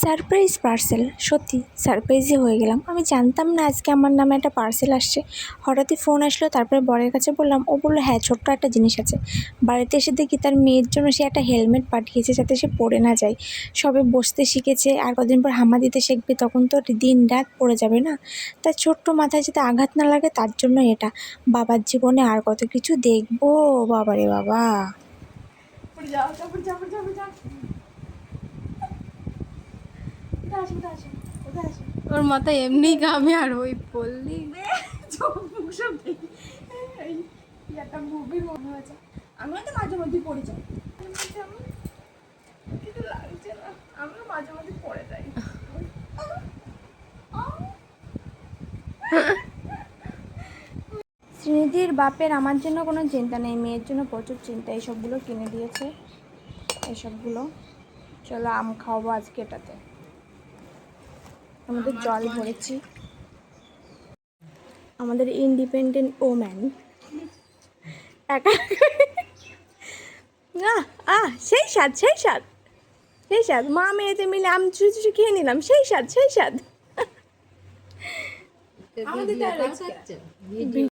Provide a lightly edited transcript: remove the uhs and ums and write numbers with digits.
Surprise parcel, সত্যি সারপ্রাইজই হয়ে গেলাম। আমি জানতাম না আজকে আমার নামে একটা পার্সেল আসছে। হঠাৎই ফোন আসলো, তারপরে বরের কাছে বললাম, ও বললো হ্যাঁ ছোট্ট একটা জিনিস আছে। বাড়িতে এসে দেখি তার মেয়ের জন্য সে একটা হেলমেট পাঠিয়েছে যাতে সে পড়ে না যায়। সবে বসতে শিখেছে, আর কদিন পর হামা দিতে শিখবে, তখন তো দিন রাত পড়ে যাবে না। তার ছোট্ট মাথায় যাতে আঘাত না লাগে তার জন্য এটা। বাবার জীবনে আর কত কিছু দেখবো, বাবারে বাবা। ওর মাথায় এমনি ঘামে আর ওই পড়লি একটা মুভির মনে হয়েছে। আমিও তো মাঝে মধ্যে পড়ে যাই, কিন্তু লাগছে না। আমিও মাঝে মধ্যে পড়ে যাই। শ্রীনিধির বাপের আমার জন্য কোনো চিন্তা নেই, মেয়ের জন্য প্রচুর চিন্তা। এইসবগুলো কিনে দিয়েছে, এইসবগুলো। চলো আম খাওয়াবো আজকে এটাতে। আমাদের জল ভরেছি, আমাদের ইন্ডিপেন্ডেন্ট ওম্যান একা। সেই স্বাদ, সেই স্বাদ, সেই স্বাদ। মা মেয়েতে মিলে আম চুষে চুষে খেয়ে নিলাম, সেই স্বাদ, সেই স্বাদ। আমাদের